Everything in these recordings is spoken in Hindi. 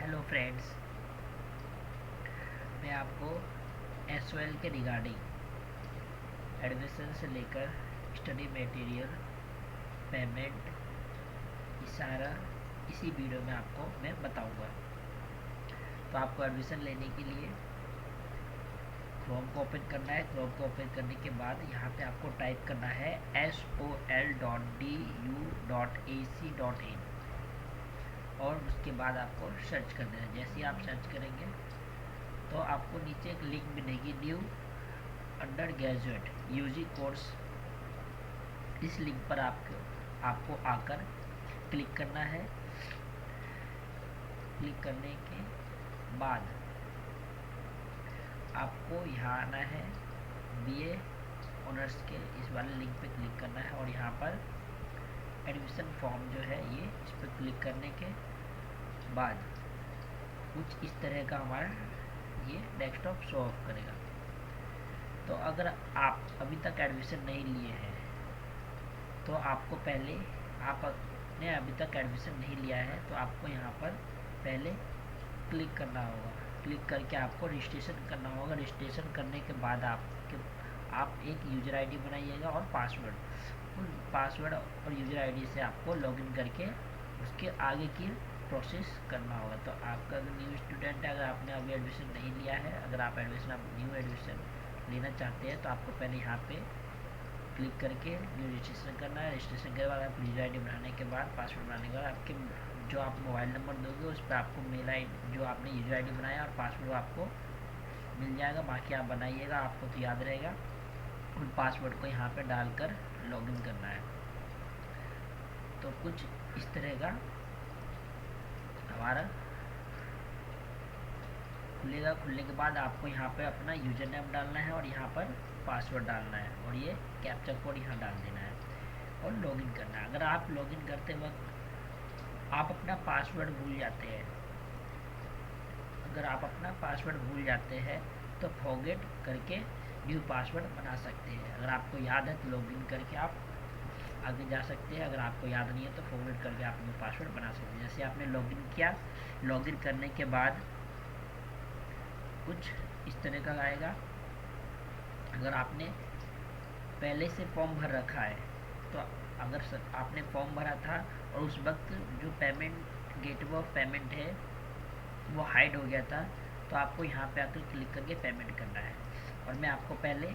हेलो फ्रेंड्स, मैं आपको एसओएल के रिगार्डिंग एडमिशन से लेकर स्टडी मटेरियल पेमेंट सारा इसी वीडियो में आपको मैं बताऊंगा। तो आपको एडमिशन लेने के लिए क्रोम को ओपन करना है। क्रोम को ओपन करने के बाद यहाँ पे आपको टाइप करना है sol.du.ac.in और उसके बाद आपको सर्च कर देना है। जैसे ही आप सर्च करेंगे तो आपको नीचे एक लिंक मिलेगी, new undergraduate UG course. इस लिंक पर आपको आकर क्लिक करना है। क्लिक करने के बाद आपको यहाँ आना है, बीए ऑनर्स के इस वाले लिंक पे क्लिक करना है और यहाँ पर एडमिशन फॉर्म जो है ये इस पर क्लिक करने के बाद कुछ इस तरह का हमारा ये डेस्कटॉप शो ऑफ करेगा। तो अगर आप अभी तक एडमिशन नहीं लिए हैं तो आपको पहले, आपने अभी तक एडमिशन नहीं लिया है तो आपको यहाँ पर पहले क्लिक करना होगा। क्लिक करके आपको रजिस्ट्रेशन करना होगा। रजिस्ट्रेशन करने के बाद आप एक यूज़र आईडी बनाइएगा और पासवर्ड और यूज़र आईडी से आपको लॉगिन करके उसके आगे की प्रोसेस करना होगा। तो आपका अगर न्यू स्टूडेंट है, अगर आपने अभी एडमिशन नहीं लिया है, अगर आप न्यू एडमिशन लेना चाहते हैं तो आपको पहले यहाँ पे क्लिक करके न्यू रजिस्ट्रेशन करना है। रजिस्ट्रेशन के बाद आप यूज़र आईडी बनाने के बाद, पासवर्ड बनाने के बाद आपके जो आप मोबाइल नंबर दोगे उस पर आपको मेल आईडी, जो आपने यूज़र आईडी बनाया और पासवर्ड आपको मिल जाएगा। बाकी आप बनाइएगा, आपको तो याद रहेगा। उन पासवर्ड को यहाँ पे डालकर लॉगिन करना है। तो कुछ इस तरह का हमारा खुलेगा। खुलने के बाद आपको यहाँ पे अपना यूज़र नेम डालना है और यहाँ पर पासवर्ड डालना है और ये कैप्चा कोड यहाँ डाल देना है और लॉगिन करना है। अगर आप लॉगिन करते वक्त आप अपना पासवर्ड भूल जाते हैं, अगर आप अपना पासवर्ड भूल जाते हैं तो फॉरगेट करके न्यू पासवर्ड बना सकते हैं। अगर आपको याद है तो लॉगिन करके आप आगे जा सकते हैं। अगर आपको याद नहीं है तो फॉरगेट करके आप न्यू पासवर्ड बना सकते हैं। जैसे आपने लॉगिन किया, लॉगिन करने के बाद कुछ इस तरह का आएगा। अगर आपने पहले से फॉर्म भर रखा है तो अगर आपने फॉर्म भरा था और उस वक्त जो पेमेंट गेटवे ऑफ पेमेंट है वो हाइड हो गया था तो आपको यहाँ पे आकर क्लिक करके पेमेंट करना है। और मैं आपको पहले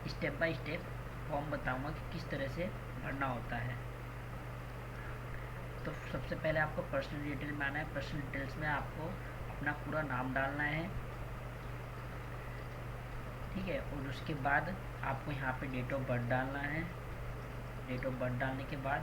स्टेप बाय स्टेप फॉर्म बताऊंगा कि किस तरह से भरना होता है। तो सबसे पहले आपको पर्सनल डिटेल में आना है। पर्सनल डिटेल्स में आपको अपना पूरा नाम डालना है, ठीक है। और उसके बाद आपको यहाँ पे डेट ऑफ बर्थ डालना है। डेट ऑफ बर्थ डालने के बाद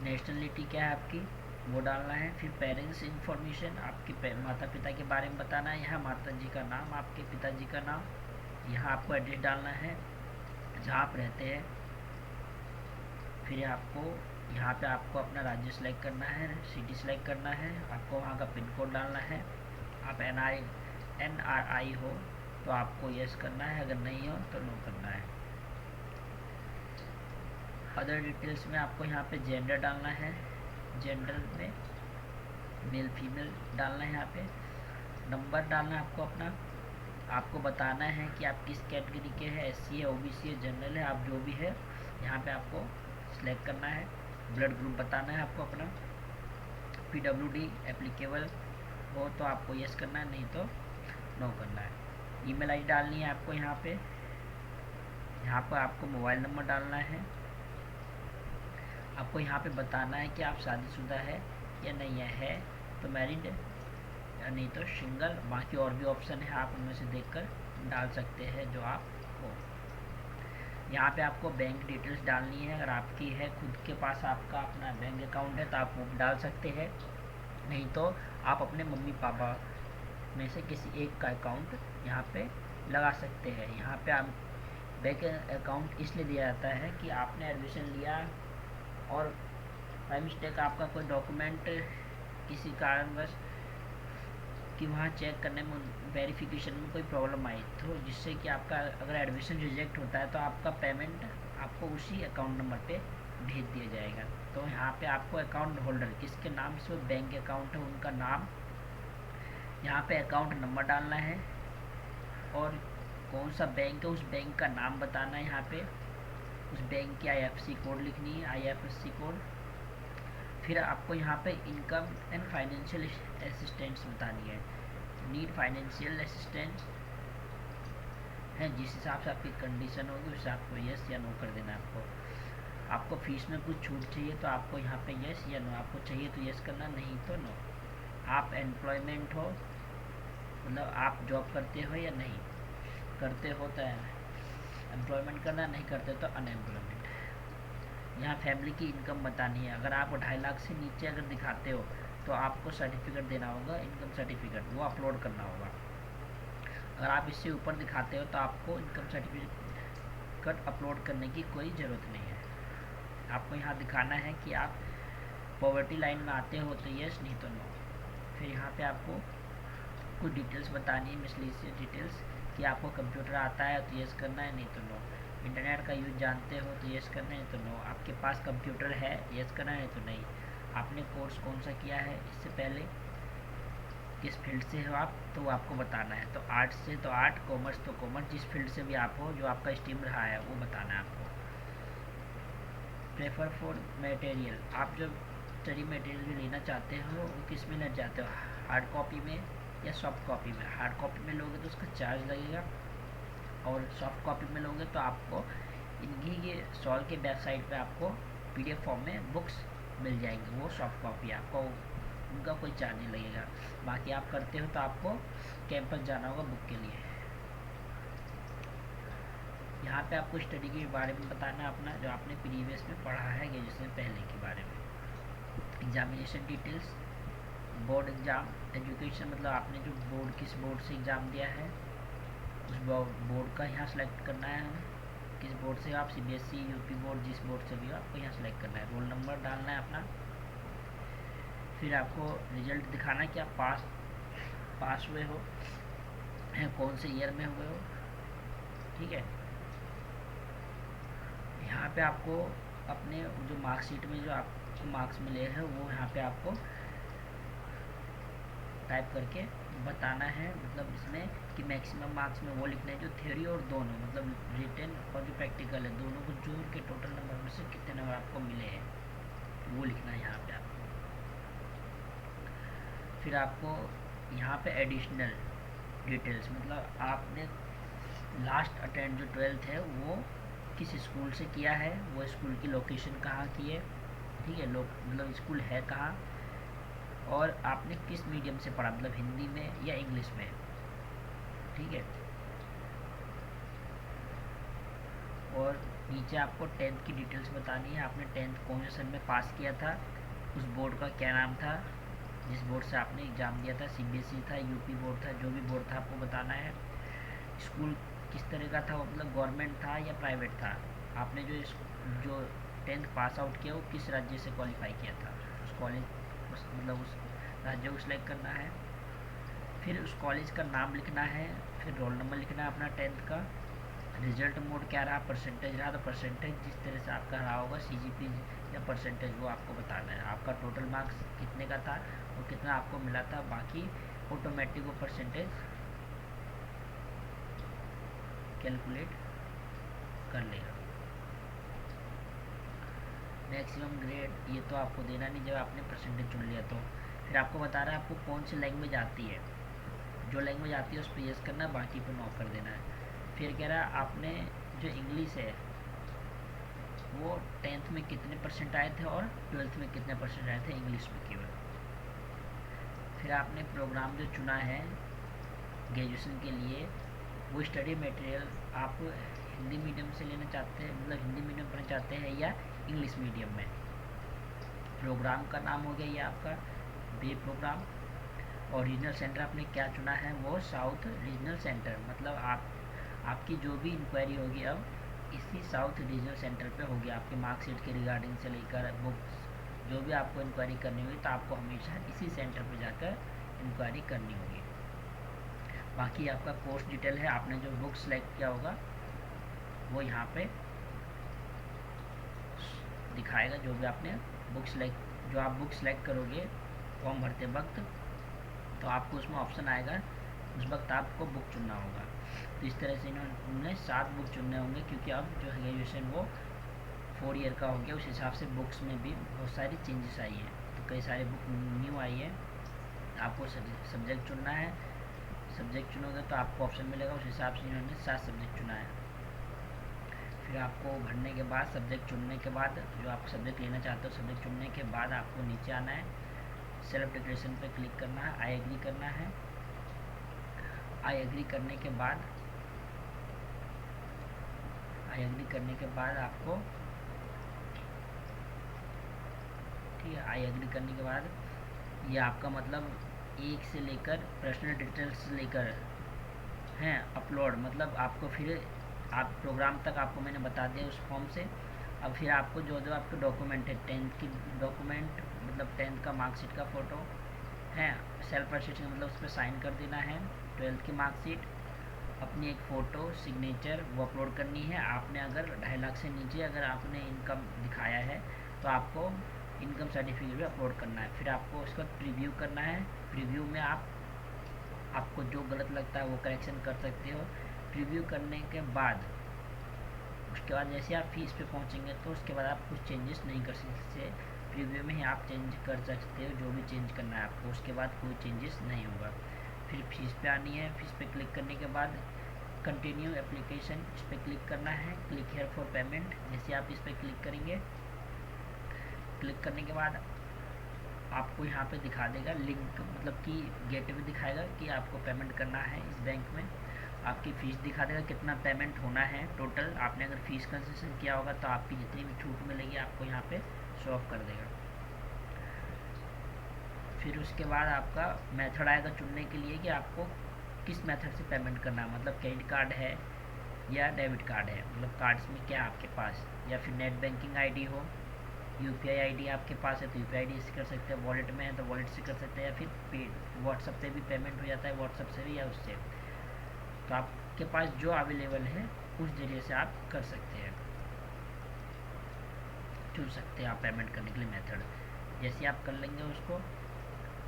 नेशनलिटी क्या है आपकी वो डालना है। फिर पेरेंट्स इंफॉर्मेशन, आपके माता पिता के बारे में बताना है। यहाँ माता जी का नाम, आपके पिताजी का नाम, यहाँ आपको एड्रेस डालना है जहाँ आप रहते हैं। फिर आपको यहाँ पे आपको अपना राज्य सेलेक्ट करना है, सिटी सेलेक्ट करना है, आपको वहाँ का पिन कोड डालना है। आप NRI हो तो आपको यस करना है, अगर नहीं हो तो नो करना है। अदर डिटेल्स में आपको यहाँ पे जेंडर डालना है। जेंडर में मेल फीमेल डालना है। यहाँ पे नंबर डालना है आपको अपना। आपको बताना है कि आप किस कैटेगरी के हैं, SC है, OBC है, जनरल है, आप जो भी है यहाँ पे आपको सिलेक्ट करना है। ब्लड ग्रुप बताना है आपको अपना। PWD एप्लीकेबल हो तो आपको यस करना है, नहीं तो नो करना है। ईमेल आईडी डालनी है आपको यहाँ पे। यहाँ पर आपको मोबाइल नंबर डालना है। आपको यहाँ पे बताना है कि आप शादीशुदा है या नहीं है तो मैरिड या नहीं तो सिंगल। बाकी और भी ऑप्शन है, आप उनमें से देखकर डाल सकते हैं जो आप हो। यहाँ पे आपको बैंक डिटेल्स डालनी है। अगर आपकी है खुद के पास आपका अपना बैंक अकाउंट है तो आप वो डाल सकते हैं, नहीं तो आप अपने मम्मी पापा में से किसी एक का अकाउंट यहाँ पे लगा सकते हैं। यहाँ पे आप बैंक अकाउंट इसलिए दिया जाता है कि आपने एडमिशन लिया और बाय मिस्टेक आपका कोई डॉक्यूमेंट किसी कारणवश कि वहाँ चेक करने में, वेरिफिकेशन में कोई प्रॉब्लम आई तो जिससे कि आपका अगर एडमिशन रिजेक्ट होता है तो आपका पेमेंट आपको उसी अकाउंट नंबर पे भेज दिया जाएगा। तो यहाँ पे आपको अकाउंट होल्डर किसके नाम से बैंक अकाउंट है उनका नाम, यहाँ पे अकाउंट नंबर डालना है और कौन सा बैंक है उस बैंक का नाम बताना है। यहाँ पे उस बैंक की IFSC कोड लिखनी है, IFSC कोड। फिर आपको यहाँ पे इनकम एंड फाइनेंशियल असिस्टेंस बतानी है, नीड फाइनेंशियल असिस्टेंस है, जिस हिसाब से आपकी कंडीशन होगी उस हिसाब को यस या नो कर देना है। आपको फीस में कुछ छूट चाहिए तो आपको यहाँ पे यस या नो, आपको चाहिए तो यस करना, नहीं तो नो। आप एम्प्लॉयमेंट हो मतलब आप जॉब करते हो या नहीं करते हो तो एम्प्लॉयमेंट करना, नहीं करते तो अनएम्प्लॉयमेंट। यहाँ फैमिली की इनकम बतानी है, अगर आप 2.5 लाख से नीचे अगर दिखाते हो तो आपको सर्टिफिकेट देना होगा, इनकम सर्टिफिकेट, वो अपलोड करना होगा। अगर आप इससे ऊपर दिखाते हो तो आपको इनकम सर्टिफिकेट अपलोड करने की कोई ज़रूरत नहीं है। आपको यहाँ दिखाना है कि आप पॉवर्टी लाइन में आते हो तो यस, नहीं तो नो। फिर यहाँ पे आपको कुछ डिटेल्स बतानी है, मिसलीनियस डिटेल्स, कि आपको कंप्यूटर आता है तो यस करना है, नहीं तो नो। इंटरनेट का यूज जानते हो तो यस करना है, नहीं तो नो। आपके पास कंप्यूटर है, यस करना है, नहीं तो नहीं। आपने कोर्स कौन सा किया है इससे पहले, किस फील्ड से हो आप, तो वो आपको बताना है। तो आर्ट्स से तो आर्ट, कॉमर्स तो कॉमर्स, जिस फील्ड से भी आप हो, जो आपका स्ट्रीम रहा है वो बताना है आपको। प्रेफर फॉर मटेरियल, आप जो स्टडी मटेरियल लेना चाहते हो वो किस में लेना चाहते हो, हार्ड कॉपी में या सॉफ्ट कॉपी में। हार्ड कॉपी में लोगे तो उसका चार्ज लगेगा, और सॉफ्ट कॉपी में लोगे तो आपको इनकी ये सॉल्व के वेबसाइट पे आपको PDF फॉर्म में बुक्स मिल जाएंगी, वो सॉफ्ट कॉपी आपको उनका कोई चार्ज नहीं लगेगा। बाकी आप करते हो तो आपको कैंपस जाना होगा बुक के लिए। यहाँ पे आपको स्टडी के बारे में बताना है अपना, जो आपने प्रीवियस में पढ़ा है ग्रेजुएशन पहले के बारे में। Examination details, board exam, education मतलब आपने जो बोर्ड किस बोर्ड से एग्ज़ाम दिया है उस बोर्ड का यहाँ सेलेक्ट करना है, किस बोर्ड से आप CBSE, UP बोर्ड, जिस बोर्ड से भी हो आपको यहाँ सेलेक्ट करना है। रोल नंबर डालना है अपना। फिर आपको रिजल्ट दिखाना है कि आप पास हुए हो, कौन से ईयर में हुए हो, ठीक है। यहाँ पे आपको अपने जो मार्कशीट में जो आपको मार्क्स मिले हैं वो यहाँ पे आपको टाइप करके बताना है, मतलब इसमें कि मैक्सिमम मार्क्स में वो लिखना है जो थ्योरी और दोनों, मतलब रिटन और जो प्रैक्टिकल है दोनों को जोड़ के टोटल नंबर में से कितने नंबर आपको मिले हैं वो लिखना है यहाँ पे आपको। फिर आपको यहाँ पे एडिशनल डिटेल्स, मतलब आपने लास्ट अटेंड जो 12th है वो किस स्कूल से किया है, वो स्कूल की लोकेशन कहाँ की है, ठीक है, मतलब स्कूल है कहाँ, और आपने किस मीडियम से पढ़ा, मतलब हिंदी में या इंग्लिश में, ठीक है। और नीचे आपको 10th की डिटेल्स बतानी है, आपने 10th कौन से सन में पास किया था, उस बोर्ड का क्या नाम था, जिस बोर्ड से आपने एग्ज़ाम दिया था, CBSE था, UP बोर्ड था, जो भी बोर्ड था आपको बताना है। स्कूल किस तरह का था, मतलब गवर्नमेंट था या प्राइवेट था, आपने जो 10th पास आउट किया वो किस राज्य से क्वालिफाई किया था, उस कॉलेज मतलब उस राज्य को सिलेक्ट करना है। फिर उस कॉलेज का नाम लिखना है, फिर रोल नंबर लिखना है अपना 10th का, रिजल्ट मोड क्या रहा, परसेंटेज रहा तो परसेंटेज जिस तरह से आपका रहा होगा CGP या परसेंटेज वो आपको बताना है। आपका टोटल मार्क्स कितने का था और कितना आपको मिला था, बाकी ऑटोमेटिक वो परसेंटेज कैलकुलेट कर लेगा। मैक्सिमम ग्रेड ये तो आपको देना नहीं जब आपने परसेंटेज चुन लिया तो। फिर आपको बता रहा है आपको कौन सी लैंग्वेज आती है, जो लैंग्वेज आती है उस पर यस करना है, बाकी पर नो कर देना है। फिर कह रहा है आपने जो इंग्लिश है वो 10th में कितने परसेंट आए थे और 12th में कितने परसेंट आए थे इंग्लिश में केवल। फिर आपने प्रोग्राम जो चुना है ग्रेजुएशन के लिए, वो स्टडी मटेरियल आप हिंदी मीडियम से लेना चाहते हैं, मतलब हिंदी मीडियम पढ़ना चाहते हैं या इंग्लिश मीडियम में। प्रोग्राम का नाम हो गया ये आपका बी प्रोग्राम, और रीजनल सेंटर आपने क्या चुना है, वो साउथ रीजनल सेंटर, मतलब आपकी जो भी इंक्वायरी होगी अब इसी साउथ रीजनल सेंटर पे होगी। आपके मार्कशीट के रिगार्डिंग से लेकर बुक्स जो भी आपको इंक्वायरी करनी होगी तो आपको हमेशा इसी सेंटर पे जाकर इंक्वायरी करनी होगी। बाकी आपका कोर्स डिटेल है, आपने जो बुक सेलेक्ट किया होगा वो यहाँ पे दिखाएगा जो भी आपने जो आप बुक सेलेक्ट करोगे फॉर्म भरते वक्त, तो आपको उसमें ऑप्शन आएगा, उस वक्त आपको बुक चुनना होगा। तो इस तरह से इन्होंने 7 बुक चुनने होंगे, क्योंकि अब जो है ग्रेजुएशन वो 4 ईयर का हो गया, उस हिसाब से बुक्स में भी बहुत सारी चेंजेस आई हैं। तो कई सारी बुक न्यू आई है। आपको सब्जेक्ट चुनना है, सब्जेक्ट चुनोगे तो आपको ऑप्शन मिलेगा, उस हिसाब से इन्होंने 7 सब्जेक्ट चुना है। फिर आपको भरने के बाद, सब्जेक्ट चुनने के बाद, जो आप सब्जेक्ट लेना चाहते हो सब्जेक्ट चुनने के बाद आपको नीचे आना है, सेल्फ डिक्लेरेशन पे क्लिक करना है, आई एग्री करना है। आई एग्री करने के बाद आपको, ठीक है, आई एग्री करने के बाद ये आपका मतलब 1 से लेकर पर्सनल डिटेल्स लेकर हैं अपलोड, मतलब आपको फिर आप प्रोग्राम तक आपको मैंने बता दिया उस फॉर्म से। अब फिर आपको जो जो आपके डॉक्यूमेंट है, 10th की डॉक्यूमेंट, मतलब 10th का मार्कशीट का फ़ोटो है, सेल्फ अटेस्टेशन मतलब उस पर साइन कर देना है, 12th की मार्कशीट, अपनी एक फ़ोटो सिग्नेचर वो अपलोड करनी है। आपने अगर 2.5 लाख से नीचे अगर आपने इनकम दिखाया है तो आपको इनकम सर्टिफिकेट भी अपलोड करना है। फिर आपको उसका प्रीव्यू करना है। प्रीव्यू में आपको जो गलत लगता है वो करेक्शन कर सकते हो। प्रीव्यू करने के बाद उसके बाद जैसे आप फीस पे पहुंचेंगे तो उसके बाद आप कुछ चेंजेस नहीं कर सकते, प्रीव्यू में ही आप चेंज कर सकते हो जो भी चेंज करना है आपको, उसके बाद कोई चेंजेस नहीं होगा। फिर फीस पे आनी है, फीस पे क्लिक करने के बाद कंटिन्यू एप्लीकेशन इस पर क्लिक करना है, क्लिक हेयर फॉर पेमेंट। जैसे आप इस पर क्लिक करेंगे, क्लिक करने के बाद आपको यहाँ पे दिखा देगा लिंक, मतलब कि गेटवे दिखाएगा कि आपको पेमेंट करना है इस बैंक में। आपकी फ़ीस दिखा देगा कितना पेमेंट होना है टोटल। आपने अगर फ़ीस कंसेशन किया होगा तो आपकी जितनी भी छूट मिलेगी आपको यहाँ पे शो ऑफ कर देगा। फिर उसके बाद आपका मेथड आएगा चुनने के लिए कि आपको किस मेथड से पेमेंट करना है, मतलब क्रेडिट कार्ड है या डेबिट कार्ड है, मतलब कार्ड्स में क्या आपके पास, या फिर नेट बैंकिंग आईडी हो, यूपीआई आईडी आपके पास है तो यूपीआई आईडी से कर सकते हैं, वॉलेट में है तो वॉलेट से कर सकते हैं, या फिर पे व्हाट्सअप पे भी पेमेंट हो जाता है, व्हाट्सअप से भी या उससे। तो आपके पास जो अवेलेबल है उस जरिए से आप कर सकते हैं, चुन सकते हैं आप पेमेंट करने के लिए मेथड। जैसे आप कर लेंगे उसको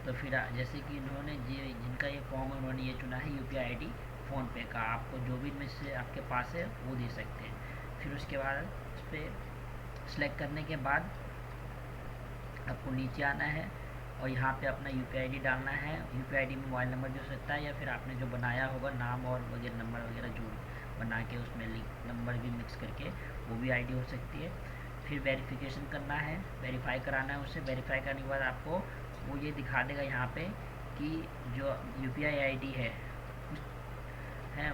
तो फिर जैसे कि इन्होंने जिनका ये फॉर्म उन्होंने ये चुना है यूपीआई आईडी फ़ोनपे का, आपको जो भी इनमें से आपके पास है वो दे सकते हैं। फिर उसके बाद उस पर सेलेक्ट करने के बाद आपको नीचे आना है और यहाँ पे अपना यूपीआई आईडी डालना है। यूपीआई आईडी में मोबाइल नंबर भी हो सकता है या फिर आपने जो बनाया होगा नाम और वगैरह नंबर वगैरह जो बना के उसमें लिंक नंबर भी मिक्स करके वो भी आईडी हो सकती है। फिर वेरिफिकेशन करना है, वेरीफाई कराना है उसे। वेरीफाई करने के बाद आपको वो ये दिखा देगा यहाँ पे कि जो यूपीआई आईडी है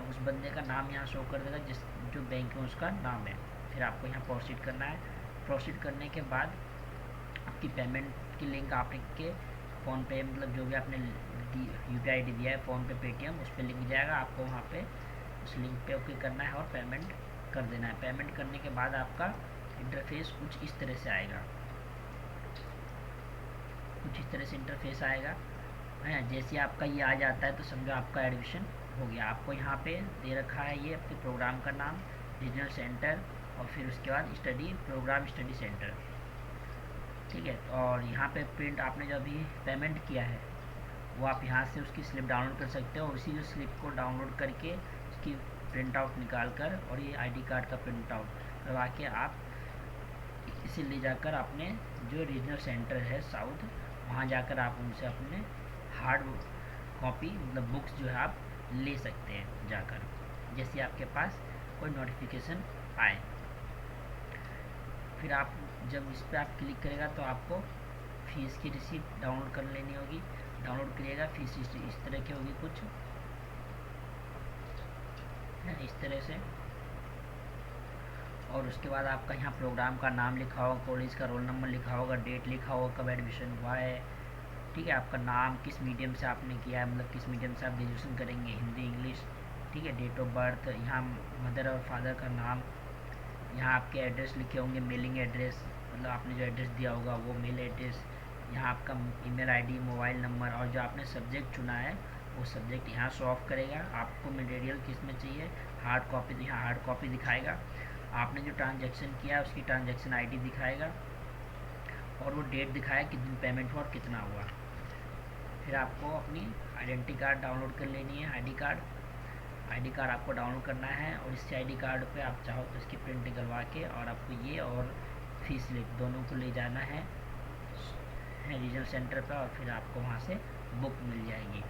उस बंदे का नाम यहाँ शो कर देगा, जो बैंक में उसका नाम है। फिर आपको यहाँ प्रोसीड करना है। प्रोसीड करने के बाद आपकी पेमेंट की लिंक आपके फ़ोनपे, मतलब जो भी आपने यूपीआई आईडी दिया है फ़ोनपे, पेटीएम, उस पर लिंक जाएगा। आपको वहाँ पे उस लिंक पे ओके करना है और पेमेंट कर देना है। पेमेंट करने के बाद आपका इंटरफेस कुछ इस तरह से आएगा, कुछ इस तरह से इंटरफेस आएगा है। जैसे आपका ये आ जाता है तो समझो आपका एडमिशन हो गया। आपको यहाँ पे दे रखा है ये अपने प्रोग्राम का नाम, रीजनल सेंटर, और फिर उसके बाद प्रोग्राम स्टडी सेंटर, ठीक है। और यहाँ पे प्रिंट आपने जो अभी पेमेंट किया है वो आप यहाँ से उसकी स्लिप डाउनलोड कर सकते हो। उसी स्लिप को डाउनलोड करके उसकी प्रिंट आउट निकाल कर और ये आईडी कार्ड का प्रिंट आउट करवा के आप इसे ले जाकर अपने जो रीजनल सेंटर है साउथ, वहाँ जाकर आप उनसे अपने हार्ड कॉपी मतलब बुक्स जो है आप ले सकते हैं जाकर, जैसे आपके पास कोई नोटिफिकेशन आए। फिर आप जब इस पर आप क्लिक करेगा तो आपको फ़ीस की रिसीप्ट डाउनलोड कर लेनी होगी। डाउनलोड करिएगा, फीस इस तरह की होगी कुछ है इस तरह से। और उसके बाद आपका यहाँ प्रोग्राम का नाम लिखा होगा, कॉलेज का रोल नंबर लिखा होगा, डेट लिखा होगा, कब एडमिशन हुआ है, ठीक है। आपका नाम किस मीडियम से आपने किया है, मतलब किस मीडियम से आप ग्रेजुएशन करेंगे, हिंदी इंग्लिश, ठीक है। डेट ऑफ बर्थ, यहाँ मदर और फादर का नाम, यहाँ आपके एड्रेस लिखे होंगे, मेलिंग एड्रेस, मतलब आपने जो एड्रेस दिया होगा वो मेल एड्रेस, यहाँ आपका ईमेल आईडी, मोबाइल नंबर, और जो आपने सब्जेक्ट चुना है वो सब्जेक्ट यहाँ शो ऑफ करेगा। आपको मटेरियल किस में चाहिए, हार्ड कॉपी, तो यहाँ हार्ड कॉपी दिखाएगा। आपने जो ट्रांजैक्शन किया उसकी ट्रांजैक्शन आईडी दिखाएगा और वो डेट दिखाएगा कितनी पेमेंट हुआ और कितना हुआ। फिर आपको अपनी आइडेंटिटी कार्ड डाउनलोड कर लेनी है। आईडी कार्ड आपको डाउनलोड करना है और इस आईडी कार्ड पे आप चाहो तो इसकी प्रिंट निकलवा के और आपको ये और फीस स्लिप दोनों को ले जाना है रीजनल सेंटर पर और फिर आपको वहाँ से बुक मिल जाएगी।